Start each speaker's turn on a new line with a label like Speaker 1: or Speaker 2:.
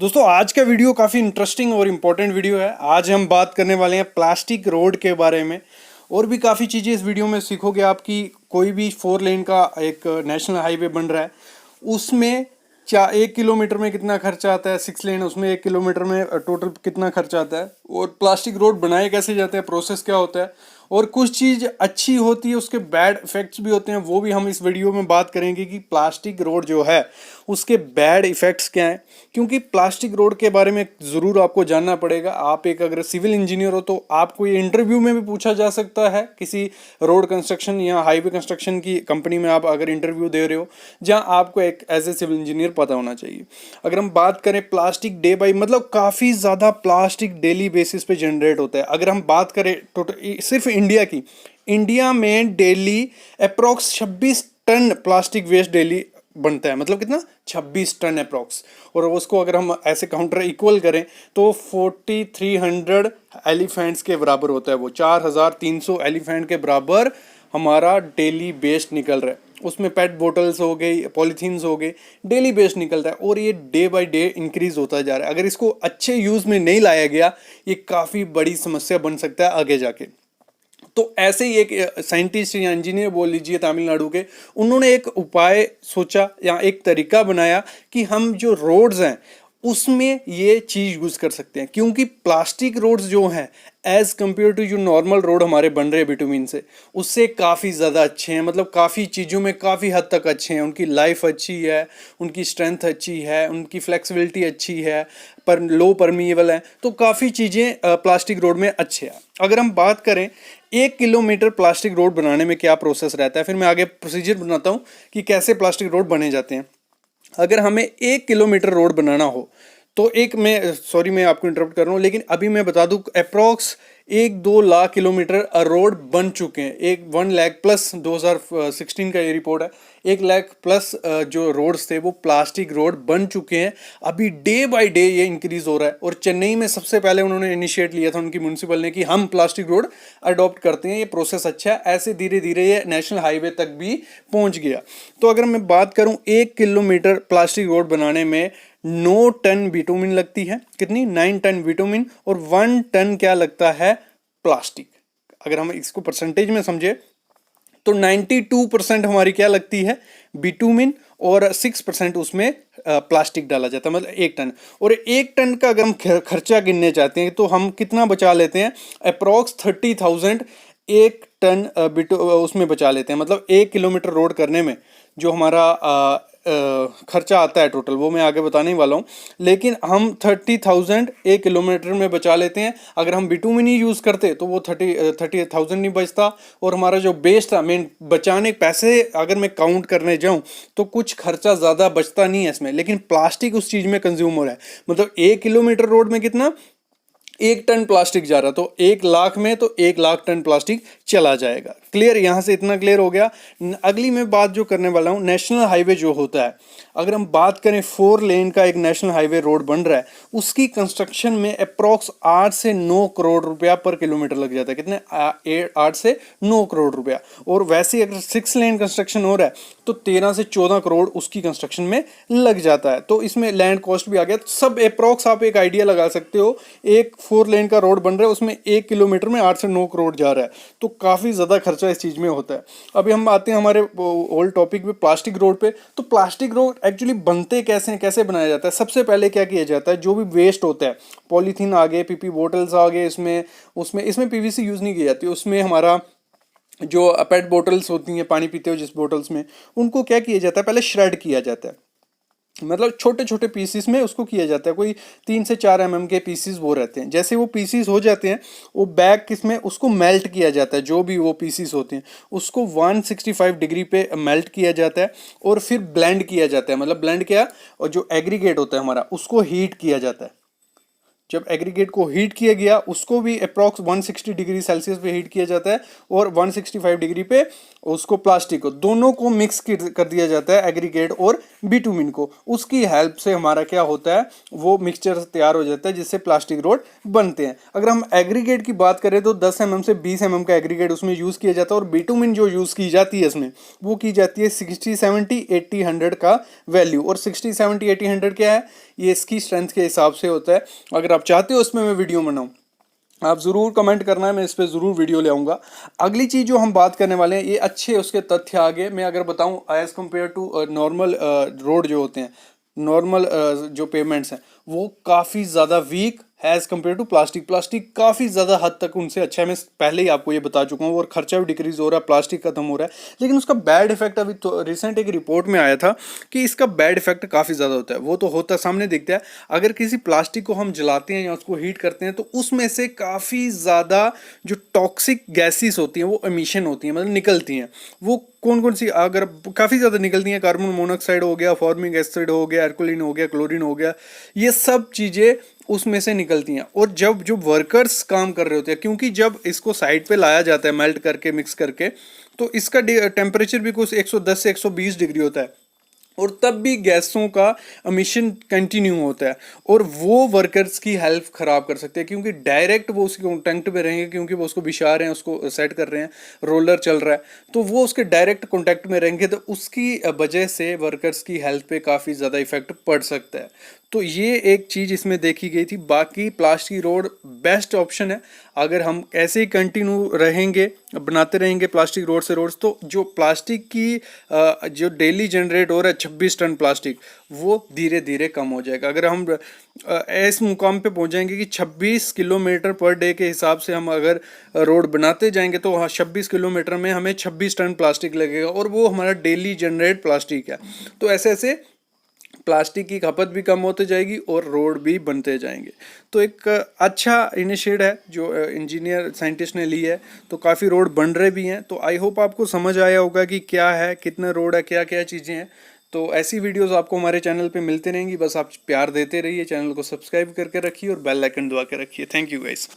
Speaker 1: दोस्तों आज का वीडियो काफ़ी इंटरेस्टिंग और इम्पोर्टेंट वीडियो है। आज हम बात करने वाले हैं प्लास्टिक रोड के बारे में। और भी काफ़ी चीज़ें इस वीडियो में सीखोगे आप कि कोई भी 4 लेन का एक नेशनल हाईवे बन रहा है उसमें 1 किलोमीटर में कितना खर्चा आता है, 6 लेन उसमें 1 किलोमीटर में टोटल कितना खर्चा आता है, और प्लास्टिक रोड बनाए कैसे जाते हैं, प्रोसेस क्या होता है, और कुछ चीज़ अच्छी होती है उसके बैड इफ़ेक्ट्स भी होते हैं, वो भी हम इस वीडियो में बात करेंगे कि प्लास्टिक रोड जो है उसके बैड इफ़ेक्ट्स क्या हैं। क्योंकि प्लास्टिक रोड के बारे में ज़रूर आपको जानना पड़ेगा। आप एक अगर सिविल इंजीनियर हो तो आपको ये इंटरव्यू में भी पूछा जा सकता है, किसी रोड कंस्ट्रक्शन या हाईवे कंस्ट्रक्शन की कंपनी में आप अगर इंटरव्यू दे रहे हो, जहाँ आपको एक एज ए सिविल इंजीनियर पता होना चाहिए। अगर हम बात करें प्लास्टिक डे बाई मतलब काफ़ी ज़्यादा प्लास्टिक डेली बेसिस पे जनरेट होता है। अगर हम बात करें टोटल सिर्फ इंडिया की, इंडिया में daily approx 26 ton plastic waste daily बनता है। मतलब कितना, 26 टन अप्रोक्स। और उसको अगर हम ऐसे काउंटर इक्वल करें तो 4300 एलिफेंट्स के बराबर होता है। वो 4300 एलिफेंट के बराबर हमारा डेली वेस्ट निकल रहा है। उसमें पेट बोटल्स हो गई, पॉलीथीन्स हो गए, डेली वेस्ट निकलता है और ये डे बाय डे इंक्रीज होता जा रहा है। अगर इसको अच्छे यूज़ में नहीं लाया गया ये काफ़ी बड़ी समस्या बन सकता है आगे जाके। तो ऐसे ही एक साइंटिस्ट या इंजीनियर बोल लीजिए तमिलनाडु के, उन्होंने एक उपाय सोचा या एक तरीका बनाया कि हम जो रोड्स हैं उसमें ये चीज़ यूज़ कर सकते हैं। क्योंकि प्लास्टिक रोड्स जो हैं एज़ कम्पेयर टू जो नॉर्मल रोड हमारे बन रहे हैं बिटुमिन से, उससे काफ़ी ज़्यादा अच्छे हैं। मतलब काफ़ी चीज़ों में काफ़ी हद तक अच्छे हैं। उनकी लाइफ अच्छी है, उनकी स्ट्रेंथ अच्छी है, उनकी फ्लेक्सिबिलिटी अच्छी है, पर लो परमिएबल है। तो काफ़ी चीज़ें प्लास्टिक रोड में अच्छे हैं। अगर हम बात करें 1 किलोमीटर प्लास्टिक रोड बनाने में क्या प्रोसेस रहता है, फिर मैं आगे प्रोसीजर बनाता हूँ कि कैसे प्लास्टिक रोड बने जाते हैं। अगर हमें 1 किलोमीटर रोड बनाना हो तो मैं आपको इंटरप्ट कर रहा हूँ, लेकिन अभी मैं बता दूं अप्रोक्स 1-2 लाख किलोमीटर रोड बन चुके हैं। 1 लाख प्लस 2016 का ये रिपोर्ट है, 1 लाख प्लस जो रोड्स थे वो प्लास्टिक रोड बन चुके हैं। अभी डे बाय डे ये इंक्रीज हो रहा है। और चेन्नई में सबसे पहले उन्होंने इनिशिएट लिया था उनकी म्यूनसिपल ने कि हम प्लास्टिक रोड अडॉप्ट करते हैं, ये प्रोसेस अच्छा है। ऐसे धीरे धीरे ये नेशनल हाईवे तक भी पहुंच गया। तो अगर मैं बात करूं 1 किलोमीटर प्लास्टिक रोड बनाने में 9 टन बिटुमिन लगती है। कितनी, 9 टन बिटुमिन, और 1 टन क्या लगता है, प्लास्टिक। अगर हम इसको परसेंटेज में समझे तो 92% हमारी क्या लगती है, बिटुमिन, और 6% उसमें प्लास्टिक डाला जाता है। मतलब 1 टन। और 1 टन का अगर हम खर्चा गिनने चाहते हैं तो हम कितना बचा लेते हैं, अप्रोक्स 30,000 1 टन उसमें बचा लेते हैं। मतलब 1 किलोमीटर रोड करने में जो हमारा खर्चा आता है टोटल, वो मैं आगे बताने वाला हूँ। लेकिन हम 30,000 1 किलोमीटर में बचा लेते हैं। अगर हम बिटुमिन ही यूज़ करते तो वो 30,000 नहीं बचता। और हमारा जो बेस्ट था मेन बचाने पैसे, अगर मैं काउंट करने जाऊँ तो कुछ खर्चा ज़्यादा बचता नहीं है इसमें, लेकिन प्लास्टिक उस चीज़ में कंज्यूम हो रहा है। मतलब 1 किलोमीटर रोड में कितना, 1 टन प्लास्टिक जा रहा, तो 1 लाख में तो 1 लाख टन प्लास्टिक चला जाएगा। क्लियर, यहाँ से इतना क्लियर हो गया। अगली मैं बात जो करने वाला हूँ, नेशनल हाईवे जो होता है, अगर हम बात करें 4 लेन का एक नेशनल हाईवे रोड बन रहा है, उसकी कंस्ट्रक्शन में अप्रोक्स 8 से 9 करोड़ रुपया पर किलोमीटर लग जाता है। कितने, 8 से 9 करोड़ रुपया। और वैसे अगर 6 लेन कंस्ट्रक्शन हो रहा है तो 13 से 14 करोड़ उसकी कंस्ट्रक्शन में लग जाता है। तो इसमें लैंड कॉस्ट भी आ गया। सब अप्रोक्स आप एक आइडिया लगा सकते हो, एक 4 लेन का रोड बन रहा है उसमें 1 किलोमीटर में 8 से 9 करोड़ जा रहा है। तो काफ़ी ज़्यादा खर्चा इस चीज़ में होता है। अभी हम आते हैं हमारे ओल्ड टॉपिक पे, प्लास्टिक रोड पे। तो प्लास्टिक रोड एक्चुअली बनते कैसे हैं, कैसे बनाया जाता है। सबसे पहले क्या किया जाता है, जो भी वेस्ट होता है, पॉलीथीन आ गए, पीपी बोटल्स आ गए, इसमें पीवीसी यूज़ नहीं की जाती। उसमें हमारा जो पेट बोटल्स होती हैं, पानी पीते हो जिस बोटल्स में, उनको क्या किया जाता है, पहले श्रेड किया जाता है। मतलब छोटे छोटे पीसीस में उसको किया जाता है। कोई 3 से 4 mm के पीसीस वो रहते हैं। जैसे वो पीसीस हो जाते हैं, वो बैग किसमें उसको मेल्ट किया जाता है। जो भी वो पीसीस होते हैं उसको 165 डिग्री पे मेल्ट किया जाता है और फिर ब्लेंड किया जाता है। मतलब ब्लेंड किया, और जो एग्रीगेट होता है हमारा उसको हीट किया जाता है। जब एग्रीगेट को हीट किया गया उसको भी अप्रॉक्स 160 डिग्री सेल्सियस पे हीट किया जाता है और 165 डिग्री पे उसको प्लास्टिक को दोनों को मिक्स कर दिया जाता है, एग्रीगेट और बिटुमिन को। उसकी हेल्प से हमारा क्या होता है, वो मिक्सचर तैयार हो जाता है जिससे प्लास्टिक रोड बनते हैं। अगर हम एग्रीगेट की बात करें तो 10 mm से 20 mm का एग्रीगेट उसमें यूज़ किया जाता है, और बिटुमिन जो यूज़ की जाती है इसमें वो की जाती है 60, 70, 80, 100 का वैल्यू। और 60, 70, 80, 100 क्या है, ये इसकी स्ट्रेंथ के हिसाब से होता है। अगर आप चाहते हो इसमें मैं वीडियो बनाऊँ, आप ज़रूर कमेंट करना है, मैं इस पर ज़रूर वीडियो ले आऊँगा। अगली चीज़ जो हम बात करने वाले हैं, ये अच्छे उसके तथ्य आगे मैं अगर बताऊँ as compare to normal road जो होते हैं, नॉर्मल जो पेमेंट्स हैं वो काफ़ी ज़्यादा weak as compare to plastic. Plastic काफ़ी ज़्यादा हद तक उनसे अच्छा है, मैं पहले ही आपको ये बता चुका हूँ, और खर्चा भी डिक्रीज हो रहा है, प्लास्टिक खत्म हो रहा है। लेकिन उसका बैड इफेक्ट अभी तो रिसेंट एक रिपोर्ट में आया था कि इसका बैड इफेक्ट काफ़ी ज़्यादा होता है। वो तो होता सामने दिखता है, अगर किसी प्लास्टिक को हम जलाते हैं या उसको हीट करते हैं तो उसमें से काफ़ी ज़्यादा जो टॉक्सिक गैसेस होती हैं वो एमिशन होती हैं, मतलब निकलती हैं। वो कौन कौन सी, अगर काफ़ी ज़्यादा निकलती हैं, कार्बन मोनोऑक्साइड हो गया, फॉर्मिक एसिड हो गया, एल्कोलिन हो गया, क्लोरीन हो गया, ये सब चीज़ें उसमें से निकलती हैं। और जब जो वर्कर्स काम कर रहे होते हैं, क्योंकि जब इसको साइड पे लाया जाता है मेल्ट करके मिक्स करके, तो इसका टेम्परेचर भी कुछ 110 से 120 डिग्री होता है, और तब भी गैसों का एमिशन कंटिन्यू होता है, और वो वर्कर्स की हेल्थ खराब कर सकते हैं, क्योंकि डायरेक्ट वो उसके कॉन्टेक्ट में रहेंगे, क्योंकि वो उसको बिछा रहे हैं, उसको सेट कर रहे हैं, रोलर चल रहा है, तो वो उसके डायरेक्ट कॉन्टेक्ट में रहेंगे, तो उसकी वजह से वर्कर्स की हेल्थ पे काफ़ी ज़्यादा इफेक्ट पड़ सकता है। तो ये एक चीज़ इसमें देखी गई थी। बाकी प्लास्टिक रोड बेस्ट ऑप्शन है, अगर हम ऐसे ही कंटिन्यू रहेंगे, बनाते रहेंगे प्लास्टिक रोड से रोड्स, तो जो प्लास्टिक की जो डेली जनरेट हो रहा है 26 टन प्लास्टिक, वो धीरे धीरे कम हो जाएगा। अगर हम इस मुकाम पे पहुंच जाएंगे कि 26 किलोमीटर पर डे के हिसाब से हम अगर रोड बनाते जाएंगे, तो हाँ 26 किलोमीटर में हमें 26 टन प्लास्टिक लगेगा, और वो हमारा डेली जनरेट प्लास्टिक है। तो ऐसे ऐसे प्लास्टिक की खपत भी कम होते जाएगी और रोड भी बनते जाएंगे। तो एक अच्छा इनिशिएटिव है जो इंजीनियर साइंटिस्ट ने ली है, तो काफ़ी रोड बन रहे भी हैं। तो आई होप आपको समझ आया होगा कि क्या है, कितने रोड है, क्या क्या चीज़ें हैं। तो ऐसी वीडियोस आपको हमारे चैनल पे मिलती रहेंगी, बस आप प्यार देते रहिए, चैनल को सब्सक्राइब करके रखिए और बेल आइकन दबा के रखिए। Thank you guys.